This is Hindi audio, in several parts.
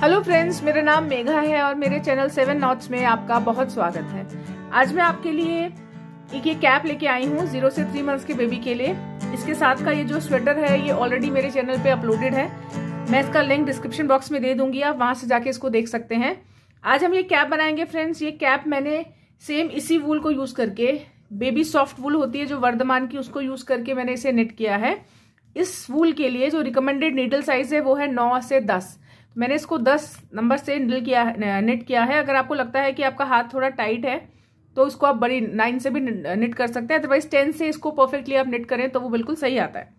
हेलो फ्रेंड्स, मेरा नाम मेघा है और मेरे चैनल 7 नॉट्स में आपका बहुत स्वागत है। आज मैं आपके लिए एक ये कैप लेके आई हूँ 0 से 3 मंथ्स के बेबी के लिए। इसके साथ का ये जो स्वेटर है ये ऑलरेडी मेरे चैनल पे अपलोडेड है। मैं इसका लिंक डिस्क्रिप्शन बॉक्स में दे दूंगी, आप वहां से जाके इसको देख सकते हैं। आज हम ये कैप बनाएंगे फ्रेंड्स। ये कैप मैंने सेम इसी वूल को यूज करके, बेबी सॉफ्ट वूल होती है जो वर्धमान की, उसको यूज करके मैंने इसे निट किया है। इस वूल के लिए जो रिकमेंडेड नीडल साइज है वो है 9 से 10। मैंने इसको 10 नंबर से निट किया है। अगर आपको लगता है कि आपका हाथ थोड़ा टाइट है तो इसको आप बड़ी 9 से भी निट कर सकते हैं, अदरवाइज 10 से इसको परफेक्टली आप निट करें तो वो बिल्कुल सही आता है।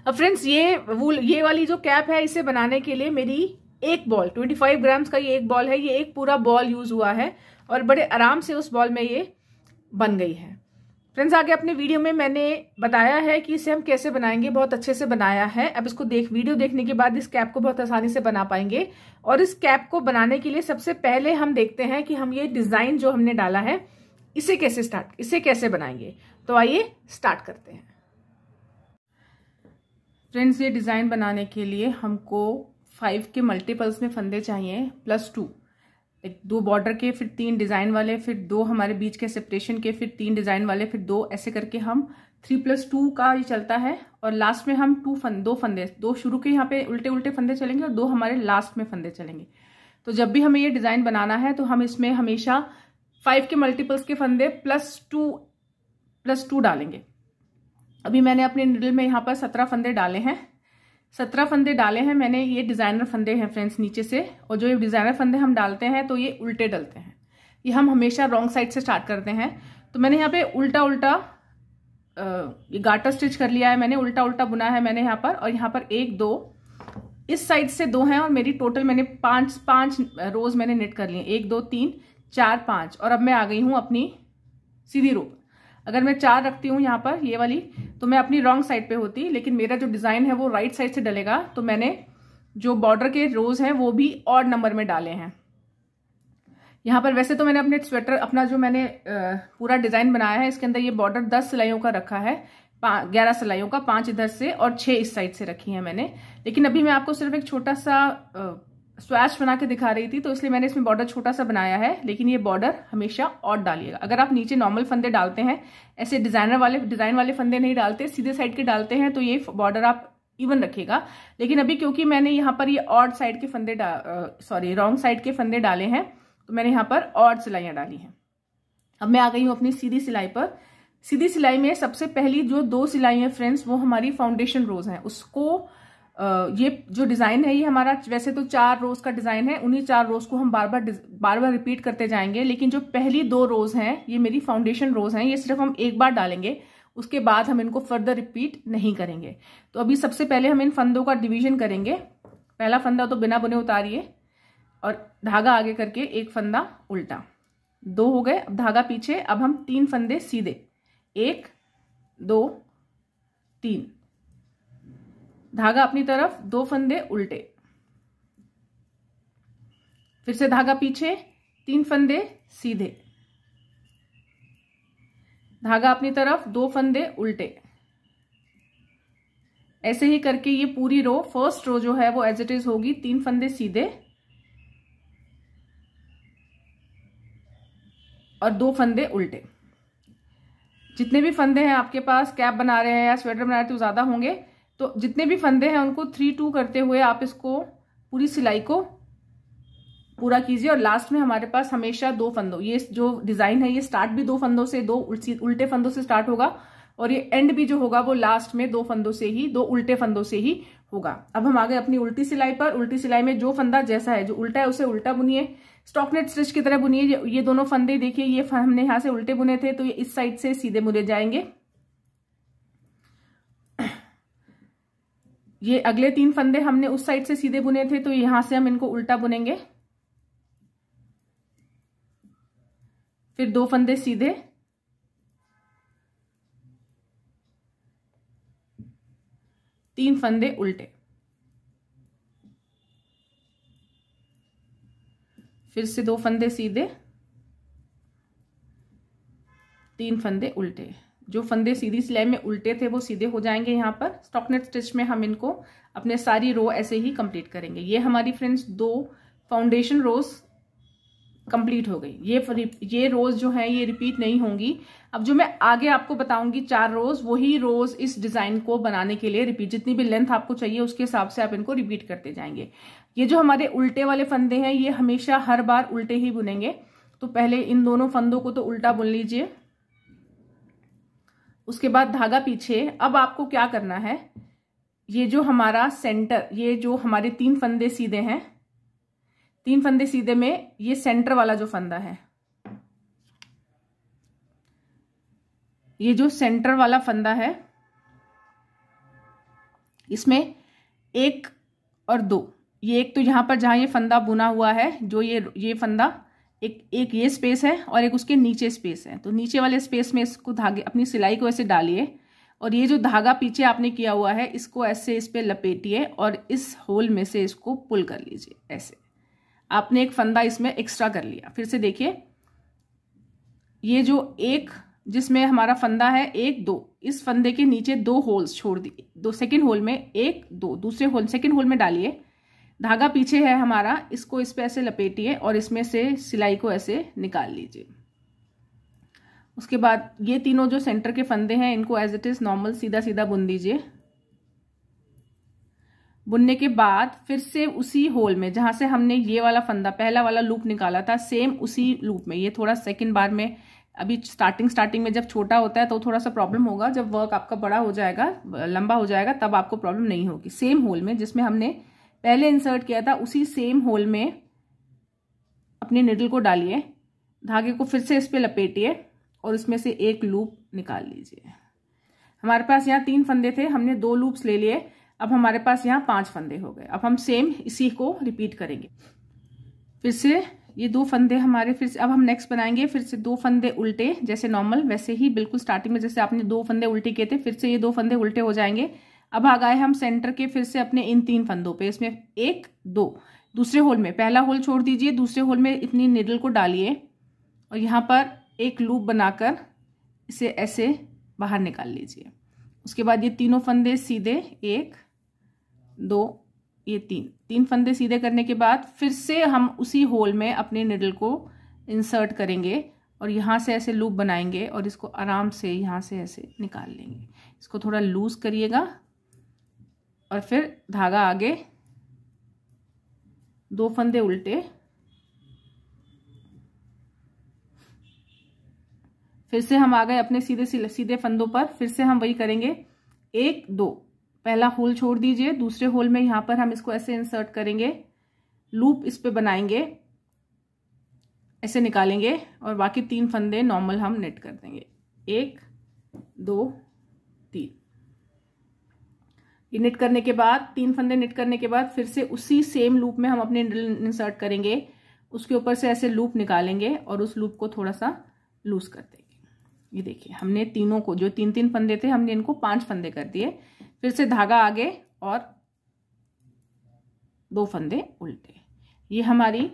अब फ्रेंड्स, ये वाली जो कैप है इसे बनाने के लिए मेरी एक बॉल 25 ग्राम्स का ये एक बॉल है। ये एक पूरा बॉल यूज हुआ है और बड़े आराम से उस बॉल में ये बन गई है। फ्रेंड्स, आगे अपने वीडियो में मैंने बताया है कि इसे हम कैसे बनाएंगे, बहुत अच्छे से बनाया है। अब इसको वीडियो देखने के बाद इस कैप को बहुत आसानी से बना पाएंगे। और इस कैप को बनाने के लिए सबसे पहले हम देखते हैं कि हम ये डिजाइन जो हमने डाला है इसे कैसे बनाएंगे। तो आइए स्टार्ट करते हैं। फ्रेंड्स, ये डिजाइन बनाने के लिए हमको 5 के मल्टीपल्स में फंदे चाहिए, +2। 2 बॉर्डर के, फिर 3 डिजाइन वाले, फिर 2 हमारे बीच के सेपरेशन के, फिर 3 डिजाइन वाले, फिर 2, ऐसे करके हम 3+2 का ये चलता है। और लास्ट में हम 2 फंदे, 2 शुरू के यहाँ पे उल्टे उल्टे फंदे चलेंगे और 2 हमारे लास्ट में फंदे चलेंगे। तो जब भी हमें ये डिजाइन बनाना है तो हम इसमें हमेशा 5 के मल्टीपल्स के फंदे +2 डालेंगे। अभी मैंने अपने निडल में यहाँ पर 17 फंदे डाले हैं। 17 फंदे डाले हैं मैंने। ये डिजाइनर फंदे हैं फ्रेंड्स नीचे से, और जो ये डिजाइनर फंदे हम डालते हैं तो ये उल्टे डलते हैं। ये हम हमेशा रॉन्ग साइड से स्टार्ट करते हैं। तो मैंने यहाँ पे उल्टा ये गाटर स्टिच कर लिया है मैंने, उल्टा उल्टा बुना है मैंने यहाँ पर। और यहाँ पर 1 2 इस साइड से 2 हैं और मेरी टोटल मैंने 5 रोज मैंने निट कर लिए। 1 2 3 4 5। और अब मैं आ गई हूं अपनी सीधी रो। अगर मैं 4 रखती हूँ यहाँ पर ये वाली तो मैं अपनी रॉन्ग साइड पे होती, लेकिन मेरा जो डिजाइन है वो राइट साइड से डलेगा। तो मैंने जो बॉर्डर के रोज हैं वो भी ऑड नंबर में डाले हैं यहाँ पर। वैसे तो मैंने अपने स्वेटर, अपना जो मैंने पूरा डिजाइन बनाया है इसके अंदर ये बॉर्डर 10 सिलाइयों का रखा है, 11 सिलाइयों का, 5 इधर से और 6 इस साइड से रखी है मैंने। लेकिन अभी मैं आपको सिर्फ एक छोटा सा स्वैच बना के दिखा रही थी तो इसलिए मैंने इसमें बॉर्डर छोटा सा बनाया है। लेकिन ये बॉर्डर हमेशा ऑड डालिएगा। अगर आप नीचे नॉर्मल फंदे डालते हैं, ऐसे डिजाइन वाले फंदे नहीं डालते, सीधे साइड के डालते हैं, तो ये बॉर्डर आप इवन रखिएगा। लेकिन अभी क्योंकि मैंने यहाँ पर ये ऑड साइड के फंदे रॉन्ग साइड के फंदे डाले हैं तो मैंने यहाँ पर ऑड सिलाइयां डाली हैं। अब मैं आ गई हूँ अपनी सीधी सिलाई पर। सीधी सिलाई में सबसे पहली जो 2 सिलाई है फ्रेंड्स वो हमारी फाउंडेशन रोज है। उसको ये जो डिजाइन है ये हमारा वैसे तो 4 रोज का डिजाइन है, उन्हीं 4 रोज को हम बार बार रिपीट करते जाएंगे। लेकिन जो पहली 2 रोज हैं ये मेरी फाउंडेशन रोज हैं, ये सिर्फ हम एक बार डालेंगे, उसके बाद हम इनको फर्दर रिपीट नहीं करेंगे। तो अभी सबसे पहले हम इन फंदों का डिवीजन करेंगे। पहला फंदा तो बिना बुने उतारिए और धागा आगे करके 1 फंदा उल्टा, 2 हो गए। अब धागा पीछे, अब हम 3 फंदे सीधे, 1 2 3, धागा अपनी तरफ, 2 फंदे उल्टे, फिर से धागा पीछे, 3 फंदे सीधे, धागा अपनी तरफ, 2 फंदे उल्टे। ऐसे ही करके ये पूरी रो, फर्स्ट रो जो है वो एज इट इज होगी, 3 फंदे सीधे और 2 फंदे उल्टे। जितने भी फंदे हैं आपके पास, कैप बना रहे हैं या स्वेटर बना रहे हैं तो ज्यादा होंगे, तो जितने भी फंदे हैं उनको 3-2 करते हुए आप इसको पूरी सिलाई को पूरा कीजिए। और लास्ट में हमारे पास हमेशा 2 फंदों, ये जो डिजाइन है ये स्टार्ट भी 2 फंदों से, 2 उल्टे फंदों से स्टार्ट होगा और ये एंड भी जो होगा वो लास्ट में 2 फंदों से ही, 2 उल्टे फंदों से ही होगा। अब हम आ गए अपनी उल्टी सिलाई पर। उल्टी सिलाई में जो फंदा जैसा है, जो उल्टा है उसे उल्टा बुनिए, स्टॉकनेट स्टिच की तरह बुनिए। ये दोनों फंदे देखिए, ये हमने यहां से उल्टे बुने थे तो ये इस साइड से सीधे बुने जाएंगे। ये अगले 3 फंदे हमने उस साइड से सीधे बुने थे तो यहां से हम इनको उल्टा बुनेंगे। फिर 2 फंदे सीधे, 3 फंदे उल्टे, फिर से 2 फंदे सीधे, 3 फंदे उल्टे, जो फंदे सीधी सिलाई में उल्टे थे वो सीधे हो जाएंगे। यहाँ पर स्टॉकनेट स्टिच में हम इनको अपने सारी रो ऐसे ही कंप्लीट करेंगे। ये हमारी फ्रेंड्स 2 फाउंडेशन रोज कंप्लीट हो गई। ये रोज जो है ये रिपीट नहीं होंगी। अब जो मैं आगे आपको बताऊंगी 4 रोज, वही रोज इस डिजाइन को बनाने के लिए रिपीट, जितनी भी लेंथ आपको चाहिए उसके हिसाब से आप इनको रिपीट करते जाएंगे। ये जो हमारे उल्टे वाले फंदे हैं ये हमेशा हर बार उल्टे ही बुनेंगे। तो पहले इन दोनों फंदों को तो उल्टा बुन लीजिए, उसके बाद धागा पीछे। अब आपको क्या करना है, ये जो हमारा सेंटर, ये जो हमारे 3 फंदे सीधे हैं, 3 फंदे सीधे में ये सेंटर वाला जो फंदा है, ये जो सेंटर वाला फंदा है, इसमें 1 और 2, ये एक तो यहां पर जहां ये फंदा बुना हुआ है, जो ये फंदा एक ये स्पेस है और एक उसके नीचे स्पेस है। तो नीचे वाले स्पेस में इसको धागे अपनी सिलाई को ऐसे डालिए और ये जो धागा पीछे आपने किया हुआ है इसको ऐसे इस पे लपेटिए और इस होल में से इसको पुल कर लीजिए। ऐसे आपने एक फंदा इसमें एक्स्ट्रा कर लिया। फिर से देखिए, ये जो एक जिसमें हमारा फंदा है 1 2, इस फंदे के नीचे 2 होल्स छोड़ दिए, 2 सेकेंड होल में 1 2, दूसरे होल सेकेंड होल में डालिए, धागा पीछे है हमारा, इसको इस पे ऐसे लपेटिए और इसमें से सिलाई को ऐसे निकाल लीजिए। उसके बाद ये तीनों जो सेंटर के फंदे हैं इनको एज इट इज नॉर्मल सीधा सीधा बुन दीजिए। बुनने के बाद फिर से उसी होल में जहां से हमने ये वाला फंदा पहला वाला लूप निकाला था, सेम उसी लूप में, ये थोड़ा सेकंड बार में, अभी स्टार्टिंग में जब छोटा होता है तो थोड़ा सा प्रॉब्लम होगा, जब वर्क आपका बड़ा हो जाएगा, लंबा हो जाएगा, तब आपको प्रॉब्लम नहीं होगी। सेम होल में जिसमें हमने पहले इंसर्ट किया था उसी सेम होल में अपनी निडल को डालिए, धागे को फिर से इस पे लपेटिए और इसमें से एक लूप निकाल लीजिए। हमारे पास यहाँ 3 फंदे थे, हमने 2 लूप्स ले लिए, अब हमारे पास यहाँ 5 फंदे हो गए। अब हम सेम इसी को रिपीट करेंगे। फिर से ये 2 फंदे हमारे, फिर से अब हम नेक्स्ट बनाएंगे। फिर से 2 फंदे उल्टे, जैसे नॉर्मल वैसे ही बिल्कुल स्टार्टिंग में जैसे आपने 2 फंदे उल्टे किए थे, फिर से ये 2 फंदे उल्टे हो जाएंगे। अब आ गए हम सेंटर के फिर से अपने इन 3 फंदों पे, इसमें 1 2, दूसरे होल में पहला होल छोड़ दीजिए, दूसरे होल में इतनी निडल को डालिए और यहाँ पर एक लूप बनाकर इसे ऐसे बाहर निकाल लीजिए। उसके बाद ये तीनों फंदे सीधे, 1 2 ये 3 फंदे सीधे करने के बाद फिर से हम उसी होल में अपने निडल को इंसर्ट करेंगे और यहाँ से ऐसे लूप बनाएंगे और इसको आराम से यहाँ से ऐसे निकाल लेंगे। इसको थोड़ा लूज करिएगा और फिर धागा आगे, 2 फंदे उल्टे, फिर से हम आ गए अपने सीधे फंदों पर। फिर से हम वही करेंगे, 1 2, पहला होल छोड़ दीजिए, दूसरे होल में यहां पर हम इसको ऐसे इंसर्ट करेंगे, लूप इस पे बनाएंगे, ऐसे निकालेंगे और बाकी 3 फंदे नॉर्मल हम नेट कर देंगे। 1 2 3, ये निट करने के बाद 3 फंदे निट करने के बाद फिर से उसी सेम लूप में हम अपने निडल इंसर्ट करेंगे, उसके ऊपर से ऐसे लूप निकालेंगे और उस लूप को थोड़ा सा लूज कर देंगे। ये देखिए, हमने तीनों को, जो 3 फंदे थे, हमने इनको 5 फंदे कर दिए। फिर से धागा आगे और 2 फंदे उल्टे। ये हमारी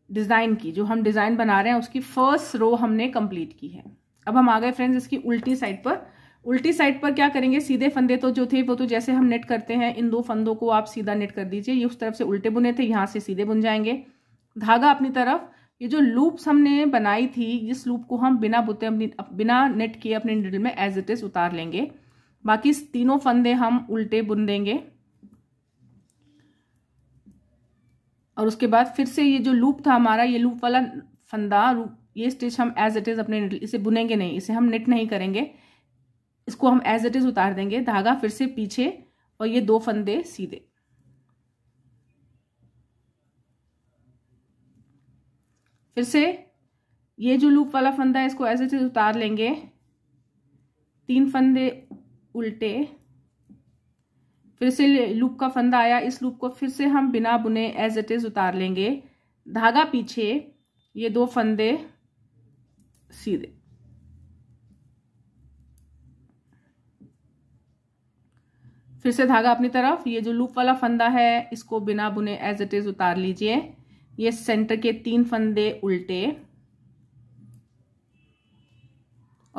डिजाइन की, जो हम डिजाइन बना रहे हैं उसकी फर्स्ट रो हमने कंप्लीट की है। अब हम आ गए फ्रेंड्स इसकी उल्टी साइड पर। उल्टी साइड पर क्या करेंगे, सीधे फंदे तो जो थे वो तो जैसे हम नेट करते हैं, इन 2 फंदों को आप सीधा नेट कर दीजिए। ये उस तरफ से उल्टे बुने थे, यहां से सीधे बुन जाएंगे। धागा अपनी तरफ, ये जो लूप्स हमने बनाई थी, इस लूप को हम बिना नेट किए अपने निडल में एज इट इज उतार लेंगे। बाकी 3 फंदे हम उल्टे बुन देंगे और उसके बाद फिर से ये जो लूप था हमारा, ये लूप वाला फंदा, ये स्टिच हम एज इट इज अपने निडल, इसे बुनेंगे नहीं, इसे हम नेट नहीं करेंगे, इसको हम एज इट इज उतार देंगे। धागा फिर से पीछे और ये 2 फंदे सीधे। फिर से ये जो लूप वाला फंदा है इसको एज इट इज उतार लेंगे, 3 फंदे उल्टे, फिर से लूप का फंदा आया, इस लूप को फिर से हम बिना बुने एज इट इज उतार लेंगे। धागा पीछे, ये 2 फंदे सीधे। फिर से धागा अपनी तरफ, ये जो लूप वाला फंदा है इसको बिना बुने एज इट इज उतार लीजिए। ये सेंटर के 3 फंदे उल्टे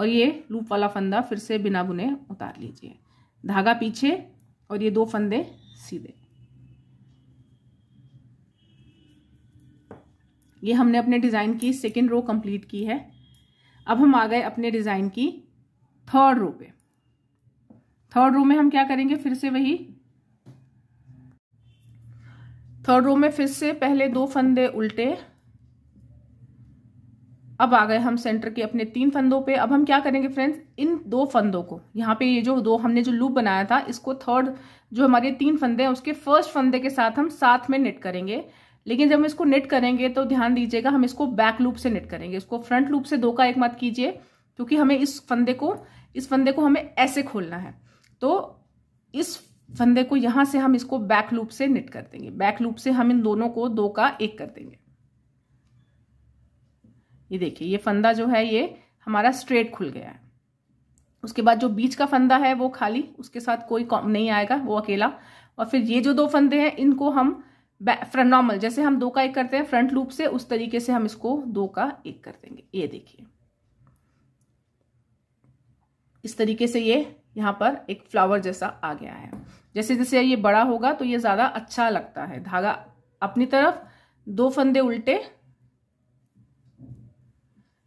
और ये लूप वाला फंदा फिर से बिना बुने उतार लीजिए। धागा पीछे और ये 2 फंदे सीधे। ये हमने अपने डिजाइन की सेकेंड रो कंप्लीट की है। अब हम आ गए अपने डिजाइन की थर्ड रो पे। थर्ड रो में हम क्या करेंगे, फिर से वही थर्ड रो में फिर से पहले 2 फंदे उल्टे। अब आ गए हम सेंटर के अपने 3 फंदों पे। अब हम क्या करेंगे फ्रेंड्स, इन 2 फंदों को यहाँ पे ये जो 2 हमने जो लूप बनाया था, इसको थर्ड जो हमारे 3 फंदे हैं उसके फर्स्ट फंदे के साथ हम साथ में निट करेंगे। लेकिन जब हम इसको निट करेंगे तो ध्यान दीजिएगा, हम इसको बैक लूप से निट करेंगे। इसको फ्रंट लूप से 2 का 1 मत कीजिए, क्योंकि हमें इस फंदे को हमें ऐसे खोलना है। तो इस फंदे को यहां से हम इसको बैक लूप से निट कर देंगे। बैक लूप से हम इन दोनों को 2 का 1 कर देंगे। ये देखिए, ये फंदा जो है ये हमारा स्ट्रेट खुल गया है। उसके बाद जो बीच का फंदा है वो खाली, उसके साथ कोई नहीं आएगा, वो अकेला। और फिर ये जो 2 फंदे हैं इनको हम फ्रंट नॉर्मल, जैसे हम 2 का 1 करते हैं फ्रंट लूप से, उस तरीके से हम इसको 2 का 1 कर देंगे। ये देखिए, इस तरीके से ये यहाँ पर एक फ्लावर जैसा आ गया है। जैसे जैसे ये बड़ा होगा तो ये ज्यादा अच्छा लगता है। धागा अपनी तरफ, 2 फंदे उल्टे,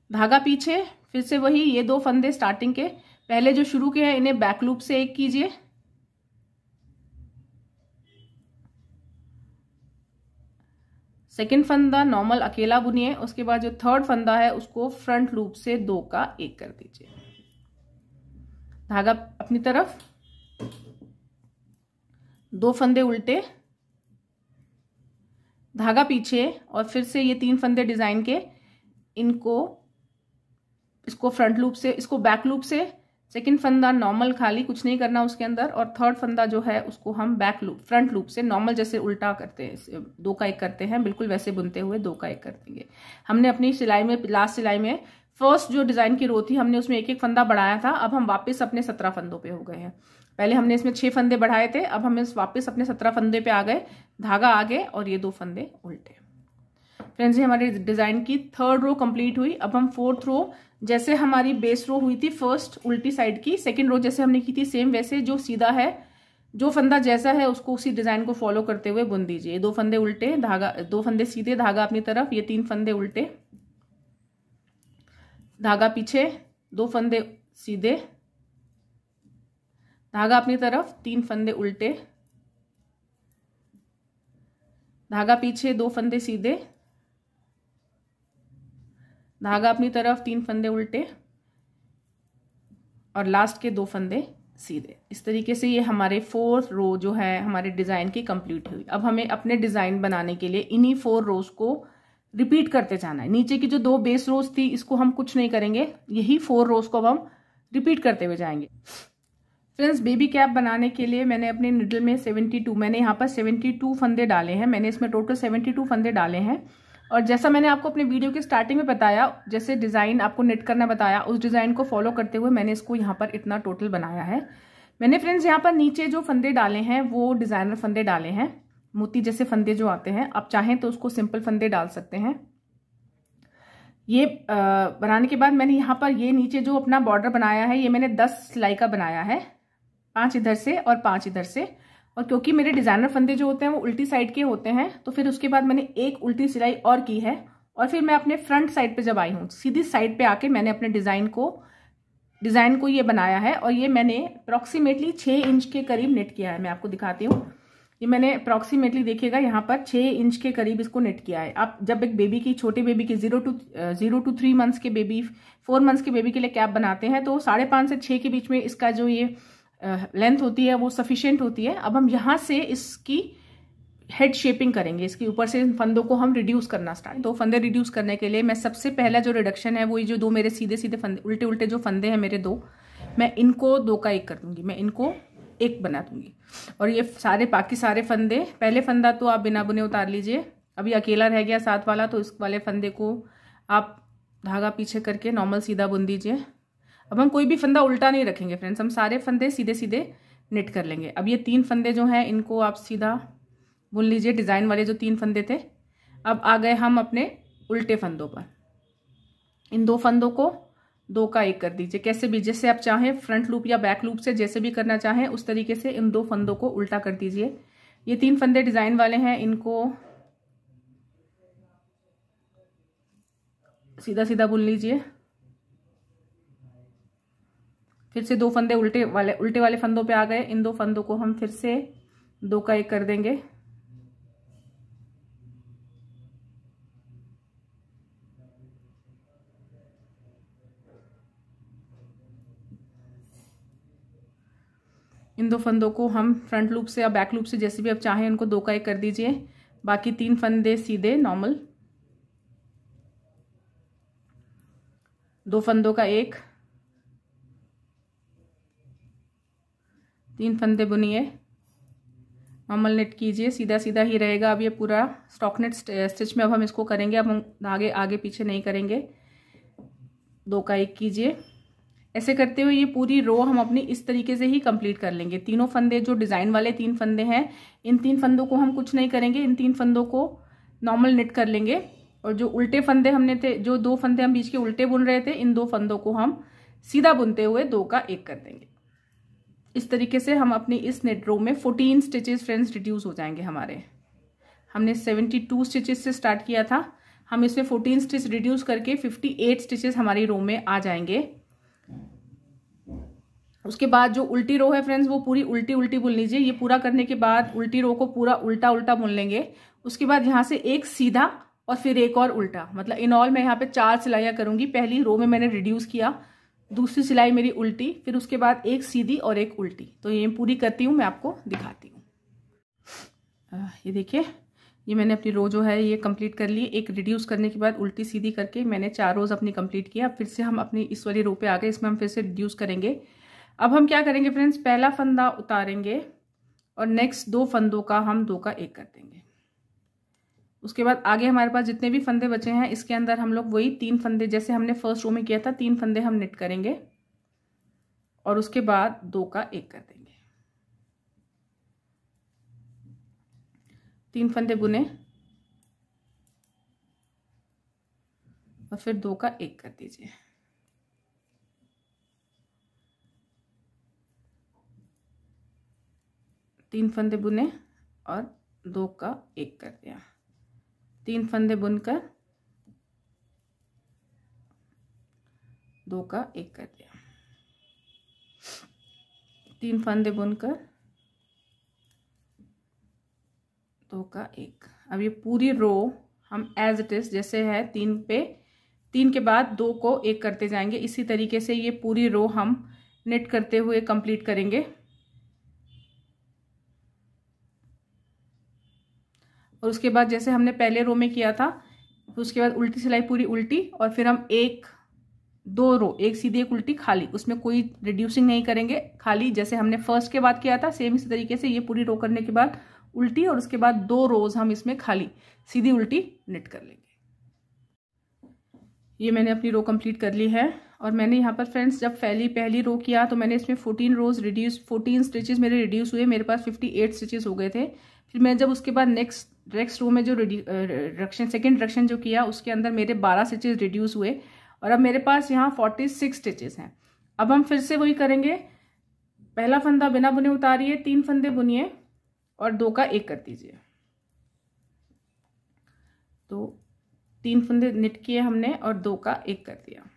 धागा पीछे, फिर से वही ये 2 फंदे स्टार्टिंग के पहले जो शुरू के हैं इन्हें बैक लूप से 1 कीजिए। सेकेंड फंदा नॉर्मल अकेला बुनिए। उसके बाद जो थर्ड फंदा है उसको फ्रंट लूप से 2 का 1 कर दीजिए। धागा अपनी तरफ, 2 फंदे उल्टे, धागा पीछे, और फिर से ये 3 फंदे डिजाइन के, इसको फ्रंट लूप से, इसको बैक लूप से, सेकंड फंदा नॉर्मल खाली, कुछ नहीं करना उसके अंदर, और थर्ड फंदा जो है उसको हम बैक लूप फ्रंट लूप से नॉर्मल जैसे उल्टा करते हैं 2 का 1 करते हैं, बिल्कुल वैसे बुनते हुए 2 का 1 कर देंगे। हमने अपनी सिलाई में, लास्ट सिलाई में फर्स्ट जो डिजाइन की रो थी हमने उसमें 1-1 फंदा बढ़ाया था। अब हम वापस अपने 17 फंदों पे हो गए हैं। पहले हमने इसमें 6 फंदे बढ़ाए थे, अब हम इस वापस अपने 17 फंदे पे आ गए। धागा आगे और ये 2 फंदे उल्टे। फ्रेंड्स, ये हमारी डिजाइन की थर्ड रो कंप्लीट हुई। अब हम फोर्थ रो, जैसे हमारी बेस रो हुई थी फर्स्ट उल्टी साइड की, सेकंड रो जैसे हमने की थी सेम वैसे, जो सीधा है, जो फंदा जैसा है उसको उसी डिजाइन को फॉलो करते हुए बुन दीजिए। 2 फंदे उल्टे, धागा 2 फंदे सीधे, धागा अपनी तरफ, ये 3 फंदे उल्टे, धागा पीछे, 2 फंदे सीधे, धागा अपनी तरफ, 3 फंदे उल्टे, धागा पीछे, 2 फंदे सीधे, धागा अपनी तरफ, 3 फंदे उल्टे, और लास्ट के 2 फंदे सीधे। इस तरीके से ये हमारे 4 रो जो है हमारे डिजाइन की कंप्लीट हुई। अब हमें अपने डिजाइन बनाने के लिए इन्हीं 4 रोज को रिपीट करते जाना है। नीचे की जो 2 बेस रोज थी इसको हम कुछ नहीं करेंगे, यही 4 रोज को अब हम रिपीट करते हुए जाएंगे। फ्रेंड्स, बेबी कैप बनाने के लिए मैंने अपने निडल में 72, मैंने यहाँ पर 72 फंदे डाले हैं। मैंने इसमें टोटल 72 फंदे डाले हैं। और जैसा मैंने आपको अपने वीडियो के स्टार्टिंग में बताया, जैसे डिजाइन आपको निट करना बताया, उस डिजाइन को फॉलो करते हुए मैंने इसको यहाँ पर इतना टोटल बनाया है। मैंने फ्रेंड्स यहाँ पर नीचे जो फंदे डाले हैं वो डिजाइनर फंदे डाले हैं, मोती जैसे फंदे जो आते हैं। आप चाहें तो उसको सिंपल फंदे डाल सकते हैं। ये बनाने के बाद मैंने यहाँ पर ये नीचे जो अपना बॉर्डर बनाया है, ये मैंने 10 सिलाई का बनाया है, 5 इधर से और 5 इधर से। और क्योंकि मेरे डिजाइनर फंदे जो होते हैं वो उल्टी साइड के होते हैं, तो फिर उसके बाद मैंने एक उल्टी सिलाई और की है। और फिर मैं अपने फ्रंट साइड पे जब आई हूँ, सीधी साइड पे आके मैंने अपने डिजाइन को ये बनाया है। और ये मैंने अप्रॉक्सीमेटली 6 इंच के करीब नेट किया है। मैं आपको दिखाती हूँ, ये मैंने अप्रॉक्सीमेटली देखिएगा यहाँ पर 6 इंच के करीब इसको नेट किया है। आप जब एक बेबी की, छोटे बेबी की 0 to 3 मंथ्स के बेबी, 4 मंथ्स के बेबी के लिए कैप बनाते हैं, तो 5.5 से 6 के बीच में इसका जो ये लेंथ होती है वो सफिशिएंट होती है। अब हम यहाँ से इसकी हेड शेपिंग करेंगे। इसके ऊपर से इन फंदों को हम रिड्यूस करना स्टार्ट। 2 फंदे रिड्यूस करने के लिए मैं सबसे पहला जो रिडक्शन है वो ये जो 2 मेरे सीधे सीधे फंदे, उल्टे उल्टे जो फंदे हैं मेरे 2, मैं इनको 2 का 1 कर दूंगी, मैं इनको 1 बना दूंगी। और ये सारे बाकी सारे फंदे, पहले फंदा तो आप बिना बुने उतार लीजिए, अभी अकेला रह गया साथ वाला, तो इस वाले फंदे को आप धागा पीछे करके नॉर्मल सीधा बुन दीजिए। अब हम कोई भी फंदा उल्टा नहीं रखेंगे फ्रेंड्स, हम सारे फंदे सीधे सीधे निट कर लेंगे। अब ये 3 फंदे जो हैं इनको आप सीधा बुन लीजिए, डिजाइन वाले जो 3 फंदे थे। अब आ गए हम अपने उल्टे फंदों पर। इन 2 फंदों को 2 का 1 कर दीजिए। कैसे भी, जैसे आप चाहें फ्रंट लूप या बैक लूप से जैसे भी करना चाहें उस तरीके से इन 2 फंदों को उल्टा कर दीजिए। ये 3 फंदे डिजाइन वाले हैं, इनको सीधा सीधा बुन लीजिए। फिर से 2 फंदे उल्टे वाले फंदों पे आ गए। इन 2 फंदों को हम फिर से 2 का 1 कर देंगे। इन 2 फंदों को हम फ्रंट लूप से या बैक लूप से जैसे भी आप चाहें उनको 2 का 1 कर दीजिए। बाकी 3 फंदे सीधे नॉर्मल, 2 फंदों का 1, 3 फंदे बुनिए, नॉर्मल नेट कीजिए, सीधा सीधा ही रहेगा। अब ये पूरा स्टॉकनेट स्टिच में अब हम इसको करेंगे। अब हम आगे पीछे नहीं करेंगे। 2 का 1 कीजिए। ऐसे करते हुए ये पूरी रो हम अपनी इस तरीके से ही कंप्लीट कर लेंगे। तीनों फंदे जो डिजाइन वाले 3 फंदे हैं, इन 3 फंदों को हम कुछ नहीं करेंगे। इन 3 फंदों को नॉर्मल निट कर लेंगे और जो उल्टे फंदे हमने थे, जो 2 फंदे हम बीच के उल्टे बुन रहे थे, इन 2 फंदों को हम सीधा बुनते हुए 2 का 1 कर देंगे। इस तरीके से हम अपनी इस नेट रो में 14 स्टिचेस फ्रेंड्स रिड्यूस हो जाएंगे हमारे। हमने 72 स्टिचेस से स्टार्ट किया था, हम इसमें 14 स्टिच रिड्यूस करके 58 स्टिचेस हमारी रो में आ जाएंगे। उसके बाद जो उल्टी रो है फ्रेंड्स, वो पूरी उल्टी बुन लीजिए। ये पूरा करने के बाद उल्टी रो को पूरा उल्टा बुन लेंगे। उसके बाद यहाँ से एक सीधा और फिर एक और उल्टा, मतलब इन ऑल मैं यहाँ पे 4 सिलाइयाँ करूंगी। पहली रो में मैंने रिड्यूस किया, दूसरी सिलाई मेरी उल्टी, फिर उसके बाद एक सीधी और एक उल्टी। तो ये पूरी करती हूँ, मैं आपको दिखाती हूँ। ये देखिए, ये मैंने अपनी रो जो है ये कंप्लीट कर ली। एक रिड्यूस करने के बाद उल्टी सीधी करके मैंने 4 रोज अपनी कंप्लीट किया। फिर से हम अपनी इस वाली रो पे आ गए, इसमें हम फिर से रिड्यूस करेंगे। अब हम क्या करेंगे फ्रेंड्स, पहला फंदा उतारेंगे और नेक्स्ट 2 फंदों का हम 2 का 1 कर देंगे। उसके बाद आगे हमारे पास जितने भी फंदे बचे हैं, इसके अंदर हम लोग वही 3 फंदे जैसे हमने फर्स्ट रो में किया था, 3 फंदे हम निट करेंगे और उसके बाद 2 का 1 कर देंगे। 3 फंदे बुने और फिर 2 का 1 कर दीजिए। तीन फंदे बुने और 2 का 1 कर दिया। 3 फंदे बुनकर 2 का 1 कर दिया। 3 फंदे बुनकर 2 का 1। अब ये पूरी रो हम एज इट इज जैसे है 3 के बाद 2 को 1 करते जाएंगे। इसी तरीके से ये पूरी रो हम निट करते हुए कंप्लीट करेंगे। और उसके बाद जैसे हमने पहले रो में किया था, उसके बाद उल्टी सिलाई पूरी उल्टी और फिर हम 2 रो, एक सीधी एक उल्टी खाली, उसमें कोई रिड्यूसिंग नहीं करेंगे, खाली जैसे हमने फर्स्ट के बाद किया था सेम इसी तरीके से ये पूरी रो करने के बाद उल्टी और उसके बाद 2 रोज हम इसमें खाली सीधी उल्टी निट कर लेंगे। ये मैंने अपनी रो कंप्लीट कर ली है। और मैंने यहाँ पर फ्रेंड्स जब पहली रो किया तो मैंने इसमें 14 स्टिचेस मेरे रिड्यूस हुए, मेरे पास 58 स्टिचेस हो गए थे। फिर मैं जब उसके बाद नेक्स्ट रो में जो सेकेंड रिडक्शन जो किया उसके अंदर मेरे 12 स्टिचेस रिड्यूस हुए और अब मेरे पास यहाँ 46 स्टिचेस हैं। अब हम फिर से वही करेंगे, पहला फंदा बिना बुने उतारिए, 3 फंदे बुनिए और 2 का 1 कर दीजिए। तो 3 फंदे निट किए हमने और 2 का 1 कर दिया।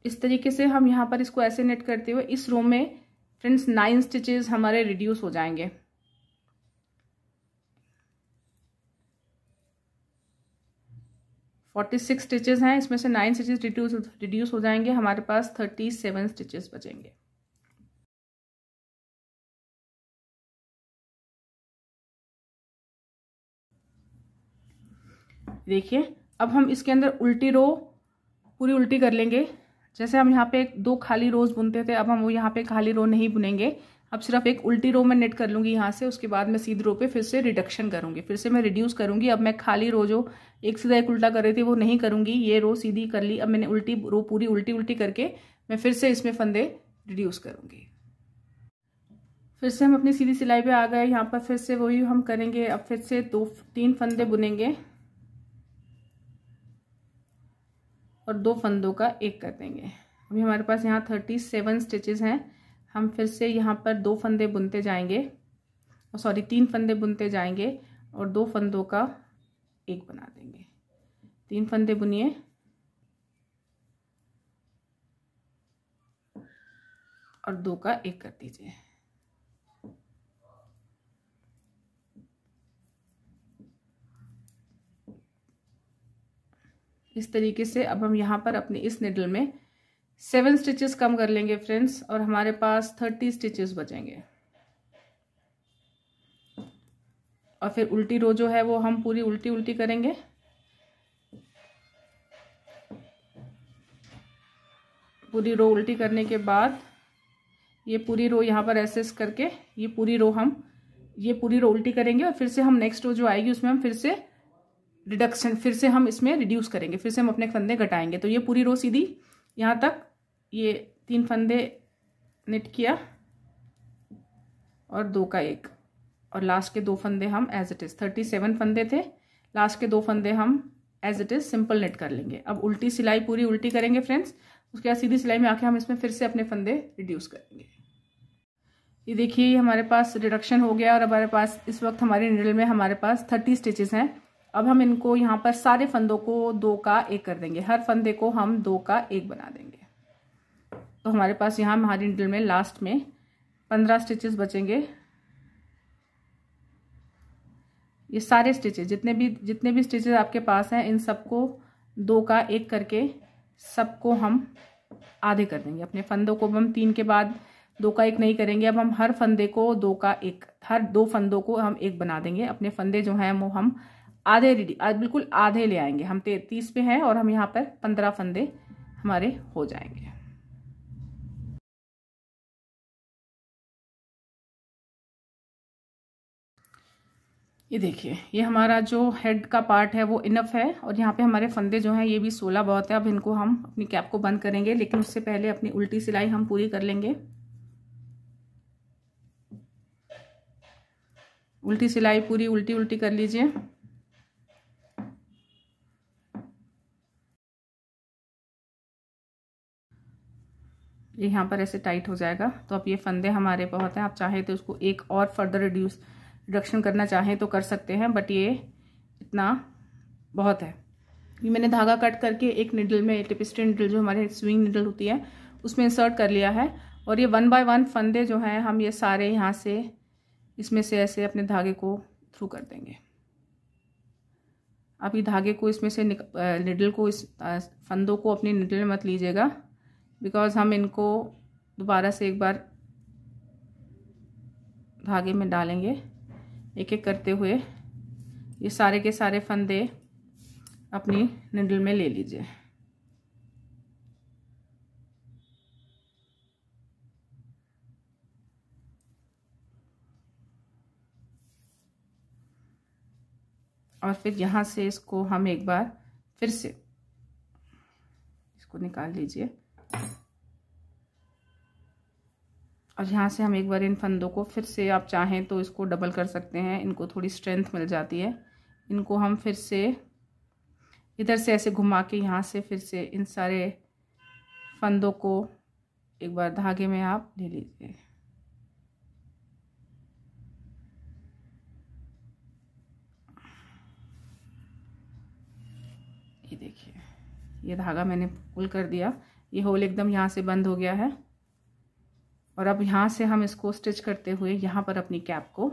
इस तरीके से हम यहाँ पर इसको ऐसे नेट करते हुए इस रो में फ्रेंड्स 9 स्टिचेस हमारे रिड्यूस हो जाएंगे। (46) स्टिचेस हैं, इसमें से 9 स्टिचेस रिड्यूस हो जाएंगे, हमारे पास 37 स्टिचेस बचेंगे। देखिए, अब हम इसके अंदर उल्टी रो पूरी उल्टी कर लेंगे। जैसे हम यहाँ पे 2 खाली रोज बुनते थे, अब हम वो यहाँ पे खाली रो नहीं बुनेंगे, अब सिर्फ एक उल्टी रो में नेट कर लूंगी यहाँ से। उसके बाद मैं सीधी रो पे फिर से रिडक्शन करूंगी, फिर से मैं रिड्यूस करूंगी। अब मैं खाली रो जो एक सीधा एक उल्टा कर रही थी वो नहीं करूंगी, ये रो सीधी कर ली। अब मैंने उल्टी रो पूरी उल्टी करके मैं फिर से इसमें फंदे रिड्यूस करूंगी। फिर से हम अपनी सीधी सिलाई पे आ गए। यहाँ पर फिर से वही हम करेंगे। अब फिर से 3 फंदे बुनेंगे और 2 फंदों का एक कर देंगे। अभी हमारे पास यहाँ 37 स्टिचेस हैं। हम फिर से यहाँ पर 2 फंदे बुनते जाएंगे, सॉरी 3 फंदे बुनते जाएंगे और 2 फंदों का एक बना देंगे। 3 फंदे बुनिए और 2 का एक कर दीजिए। इस तरीके से अब हम यहाँ पर अपने इस निडल में 7 स्टिचेस कम कर लेंगे फ्रेंड्स, और हमारे पास 30 स्टिचेस बचेंगे। और फिर उल्टी रो जो है वो हम पूरी उल्टी करेंगे। पूरी रो उल्टी करने के बाद ये पूरी रो यहाँ पर ऐसे करके ये पूरी रो उल्टी करेंगे, और फिर से हम नेक्स्ट रो जो आएगी उसमें हम फिर से रिडक्शन, फिर से हम इसमें रिड्यूस करेंगे, फिर से हम अपने फंदे घटाएंगे। तो ये पूरी रो सीधी यहाँ तक, ये 3 फंदे निट किया और 2 का एक, और लास्ट के 2 फंदे हम एज इट इज 37 फंदे थे, लास्ट के 2 फंदे हम as it is simple net कर लेंगे। अब उल्टी सिलाई पूरी उल्टी करेंगे फ्रेंड्स। उसके बाद सीधी सिलाई में आके हम इसमें फिर से अपने फंदे रिड्यूस करेंगे। ये देखिए हमारे पास रिडक्शन हो गया, और हमारे पास इस वक्त हमारे निडल में हमारे पास 30 स्टिचेस हैं। अब हम इनको यहाँ पर सारे फंदों को 2 का एक कर देंगे। हर फंदे को हम 2 का एक बना देंगे। तो हमारे पास यहाँ हमारी निडल में लास्ट में 15 स्टिचेस बचेंगे। ये सारे स्टिचेस जितने भी स्टिचेस आपके पास हैं, इन सबको 2 का एक करके सबको हम आधे कर देंगे। अपने फंदों को हम 3 के बाद 2 का एक नहीं करेंगे। अब हम हर फंदे को 2 का एक, हर 2 फंदों को हम एक बना देंगे। अपने फंदे जो हैं वो हम बिल्कुल आधे ले आएंगे। हम 33 पे हैं और हम यहाँ पर 15 फंदे हमारे हो जाएंगे। ये देखिए ये हमारा जो हेड का पार्ट है वो इनफ है, और यहाँ पे हमारे फंदे जो हैं ये भी 16 बहुत है। अब इनको हम अपनी कैप को बंद करेंगे, लेकिन उससे पहले अपनी उल्टी सिलाई हम पूरी कर लेंगे। उल्टी सिलाई पूरी उल्टी कर लीजिए। ये यहाँ पर ऐसे टाइट हो जाएगा। तो अब ये फंदे हमारे बहुत हैं। आप चाहें तो इसको एक और फर्दर रिडक्शन करना चाहें तो कर सकते हैं, बट ये इतना बहुत है। ये मैंने धागा कट करके एक निडल में, टेपिस्ट्री निडल जो हमारे स्विंग निडल होती है उसमें इंसर्ट कर लिया है। और ये 1 बाय 1 फंदे जो हैं हम ये सारे यहाँ से इसमें से ऐसे अपने धागे को थ्रू कर देंगे। आप ये धागे को इसमें से निडल को, इस फंदों को अपनी निडल में मत लीजिएगा, बिकॉज हम इनको दोबारा से एक बार धागे में डालेंगे। एक एक करते हुए ये सारे के सारे फंदे अपनी निडल में ले लीजिए। और फिर यहाँ से इसको हम एक बार फिर से इसको निकाल लीजिए, और यहाँ से हम एक बार इन फंदों को फिर से, आप चाहें तो इसको डबल कर सकते हैं, इनको थोड़ी स्ट्रेंथ मिल जाती है। इनको हम फिर से इधर से ऐसे घुमा के यहाँ से फिर से इन सारे फंदों को एक बार धागे में आप ले लीजिए। ये देखिए ये धागा मैंने पुल कर दिया, ये होल एकदम यहाँ से बंद हो गया है। और अब यहाँ से हम इसको स्टिच करते हुए यहाँ पर अपनी कैप को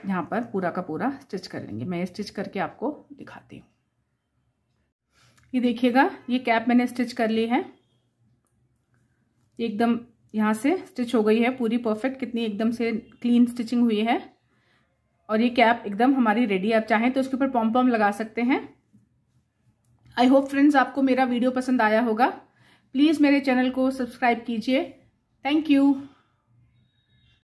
यहाँ पर पूरा का पूरा स्टिच कर लेंगे। मैं स्टिच करके आपको दिखाती हूँ। ये देखिएगा ये कैप मैंने स्टिच कर ली है, एकदम यहाँ से स्टिच हो गई है पूरी परफेक्ट, कितनी एकदम से क्लीन स्टिचिंग हुई है। और ये कैप एकदम हमारी रेडी है। आप चाहें तो इसके ऊपर पॉम पॉम लगा सकते हैं। आई होप फ्रेंड्स आपको मेरा वीडियो पसंद आया होगा। प्लीज़ मेरे चैनल को सब्सक्राइब कीजिए। Thank you.